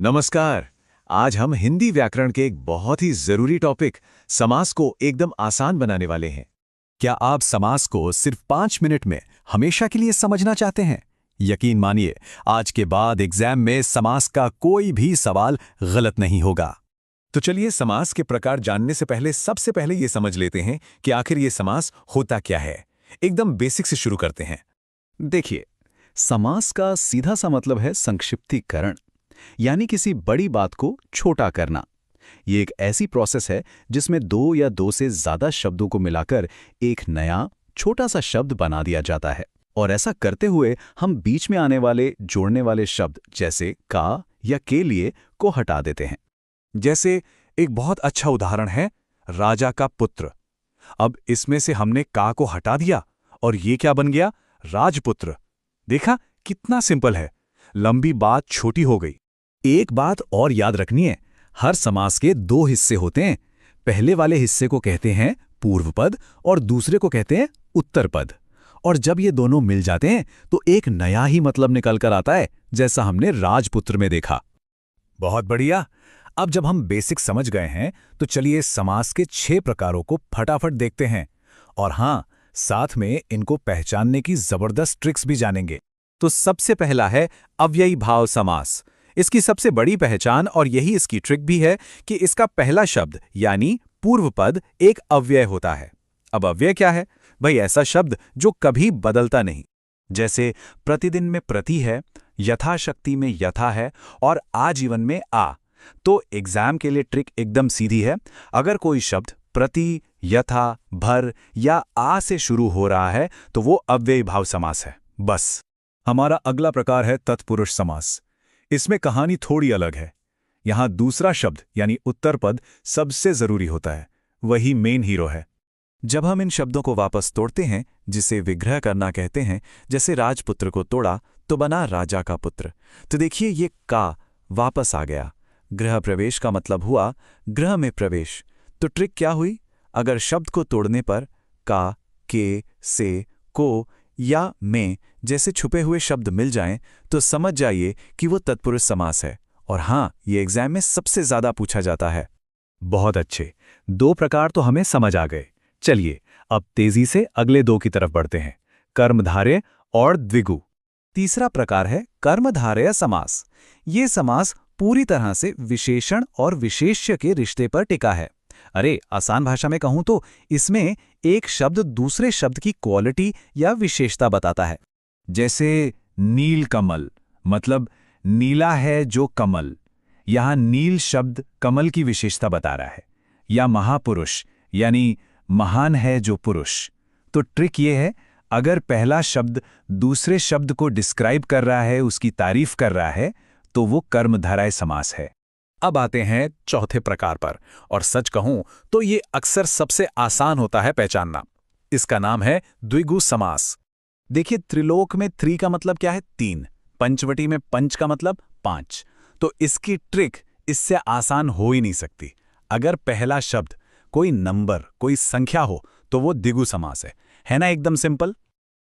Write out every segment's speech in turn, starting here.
नमस्कार। आज हम हिंदी व्याकरण के एक बहुत ही जरूरी टॉपिक समास को एकदम आसान बनाने वाले हैं। क्या आप समास को सिर्फ 5 मिनट में हमेशा के लिए समझना चाहते हैं? यकीन मानिए, आज के बाद एग्जाम में समास का कोई भी सवाल गलत नहीं होगा। तो चलिए समास के प्रकार जानने से पहले सबसे पहले ये समझ लेते हैं कि आखिर ये समास होता क्या है। एकदम बेसिक से शुरू करते हैं। देखिए, समास का सीधा सा मतलब है संक्षिप्तीकरण, यानी किसी बड़ी बात को छोटा करना। ये एक ऐसी प्रोसेस है जिसमें दो या दो से ज्यादा शब्दों को मिलाकर एक नया छोटा सा शब्द बना दिया जाता है। और ऐसा करते हुए हम बीच में आने वाले जोड़ने वाले शब्द जैसे का या के लिए को हटा देते हैं। जैसे एक बहुत अच्छा उदाहरण है राजा का पुत्र। अब इसमें से हमने का को हटा दिया और ये क्या बन गया? राजपुत्र। देखा कितना सिंपल है, लंबी बात छोटी हो गई। एक बात और याद रखनी है, हर समास के दो हिस्से होते हैं। पहले वाले हिस्से को कहते हैं पूर्व पद और दूसरे को कहते हैं उत्तर पद। और जब ये दोनों मिल जाते हैं तो एक नया ही मतलब निकल कर आता है, जैसा हमने राजपुत्र में देखा। बहुत बढ़िया। अब जब हम बेसिक समझ गए हैं तो चलिए समास के 6 प्रकारों को फटाफट देखते हैं। और हां, साथ में इनको पहचानने की जबरदस्त ट्रिक्स भी जानेंगे। तो सबसे पहला है अव्ययी भाव समास। इसकी सबसे बड़ी पहचान और यही इसकी ट्रिक भी है कि इसका पहला शब्द यानी पूर्व पद एक अव्यय होता है। अब अव्यय क्या है? भाई ऐसा शब्द जो कभी बदलता नहीं। जैसे प्रतिदिन में प्रति है, यथाशक्ति में यथा है और आजीवन में आ। तो एग्जाम के लिए ट्रिक एकदम सीधी है। अगर कोई शब्द प्रति, यथा, भर या आ से शुरू हो रहा है तो वो अव्ययी भाव समास है। बस। हमारा अगला प्रकार है तत्पुरुष समास। इसमें कहानी थोड़ी अलग है। यहां दूसरा शब्द यानी उत्तर पद सबसे जरूरी होता है, वही मेन हीरो है। जब हम इन शब्दों को वापस तोड़ते हैं, जिसे विग्रह करना कहते हैं, जैसे राजपुत्र को तोड़ा तो बना राजा का पुत्र। तो देखिए ये का वापस आ गया। गृह प्रवेश का मतलब हुआ गृह में प्रवेश। तो ट्रिक क्या हुई? अगर शब्द को तोड़ने पर का, के, से, को या में जैसे छुपे हुए शब्द मिल जाएं तो समझ जाइए कि वो तत्पुरुष समास है। और हां, ये एग्जाम में सबसे ज्यादा पूछा जाता है। बहुत अच्छे, 2 प्रकार तो हमें समझ आ गए। चलिए अब तेजी से अगले 2 की तरफ बढ़ते हैं, कर्मधारय और द्विगु। तीसरा प्रकार है कर्मधारय समास। ये समास पूरी तरह से विशेषण और विशेष्य के रिश्ते पर टिका है। अरे आसान भाषा में कहूं तो इसमें एक शब्द दूसरे शब्द की क्वालिटी या विशेषता बताता है। जैसे नील कमल, मतलब नीला है जो कमल। यहां नील शब्द कमल की विशेषता बता रहा है। या महापुरुष, यानी महान है जो पुरुष। तो ट्रिक ये है, अगर पहला शब्द दूसरे शब्द को डिस्क्राइब कर रहा है, उसकी तारीफ कर रहा है, तो वो कर्मधारय समास है। अब आते हैं चौथे प्रकार पर, और सच कहूं तो ये अक्सर सबसे आसान होता है पहचानना। इसका नाम है द्विगु समास। देखिए त्रिलोक में 3 का मतलब क्या है? 3। पंचवटी में पंच का मतलब 5। तो इसकी ट्रिक इससे आसान हो ही नहीं सकती। अगर पहला शब्द कोई नंबर, कोई संख्या हो तो वो द्विगु समास है ना? एकदम सिंपल।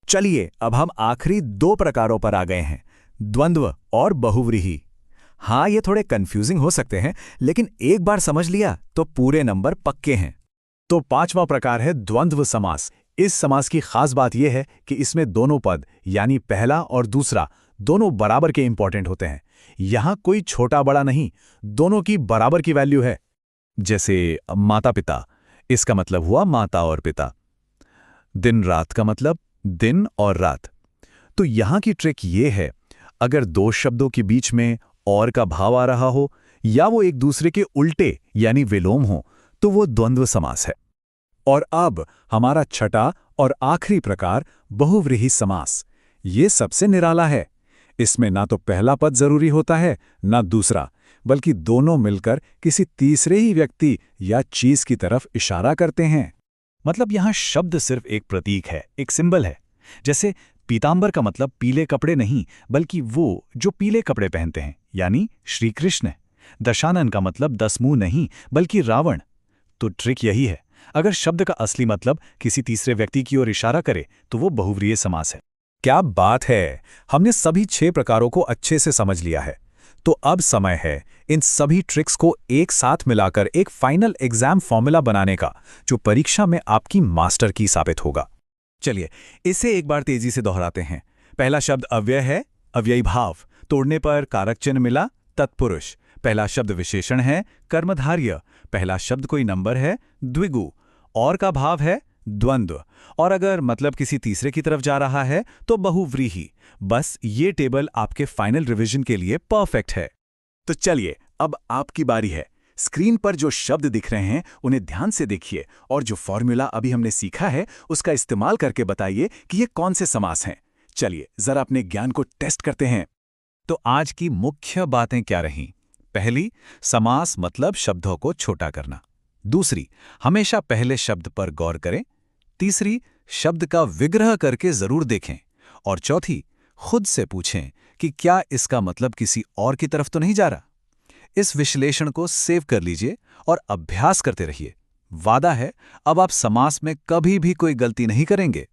चलिए अब हम आखिरी 2 प्रकारों पर आ गए हैं, द्वंद्व और बहुव्रीहि। हाँ, ये थोड़े कंफ्यूजिंग हो सकते हैं, लेकिन एक बार समझ लिया तो पूरे नंबर पक्के हैं। तो 5वां प्रकार है द्वंद्व समास। इस समास की खास बात यह है कि इसमें दोनों पद यानी पहला और दूसरा दोनों बराबर के इंपॉर्टेंट होते हैं। यहां कोई छोटा बड़ा नहीं, दोनों की बराबर की वैल्यू है। जैसे माता पिता, इसका मतलब हुआ माता और पिता। दिन रात का मतलब दिन और रात। तो यहां की ट्रिक ये है, अगर 2 शब्दों के बीच में और का भाव आ रहा हो या वो एक दूसरे के उल्टे यानी विलोम हो तो वो द्वंद्व समास है। और अब हमारा छठा और आखिरी प्रकार बहुव्रीहि समास। ये सबसे निराला है। इसमें ना तो पहला पद जरूरी होता है ना दूसरा, बल्कि दोनों मिलकर किसी तीसरे ही व्यक्ति या चीज की तरफ इशारा करते हैं। मतलब यहां शब्द सिर्फ एक प्रतीक है, एक सिंबल है। जैसे पीतांबर का मतलब पीले कपड़े नहीं, बल्कि वो जो पीले कपड़े पहनते हैं, यानी श्री कृष्ण। दशानन का मतलब 10 मुंह नहीं, बल्कि रावण। तो ट्रिक यही है, अगर शब्द का असली मतलब किसी तीसरे व्यक्ति की ओर इशारा करे तो वो बहुव्रीहि समास है। क्या बात है! हमने सभी 6 प्रकारों को अच्छे से समझ लिया है। तो अब समय है इन सभी ट्रिक्स को एक साथ मिलाकर एक फाइनल एग्जाम फॉर्मूला बनाने का, जो परीक्षा में आपकी मास्टर की साबित होगा। चलिए इसे एक बार तेजी से दोहराते हैं। पहला शब्द अव्यय है, अव्ययी भाव, तोड़ने पर कारक चिन्ह मिला, तत्पुरुष। पहला शब्द विशेषण है, कर्मधार्य। पहला शब्द कोई नंबर है, द्विगु। और का भाव है द्वंद्व, और अगर मतलब किसी तीसरे की तरफ जा रहा है तो बहुव्रीहि। बस ये टेबल आपके फाइनल रिवीजन के लिए परफेक्ट है। तो चलिए अब आपकी बारी है। स्क्रीन पर जो शब्द दिख रहे हैं उन्हें ध्यान से देखिए और जो फॉर्मूला अभी हमने सीखा है उसका इस्तेमाल करके बताइए कि ये कौन से समास हैं। चलिए जरा अपने ज्ञान को टेस्ट करते हैं। तो आज की मुख्य बातें क्या रहीं? पहली, समास मतलब शब्दों को छोटा करना। दूसरी, हमेशा पहले शब्द पर गौर करें। तीसरी, शब्द का विग्रह करके जरूर देखें। और चौथी, खुद से पूछें कि क्या इसका मतलब किसी और की तरफ तो नहीं जा रहा। इस विश्लेषण को सेव कर लीजिए और अभ्यास करते रहिए। वादा है अब आप समास में कभी भी कोई गलती नहीं करेंगे।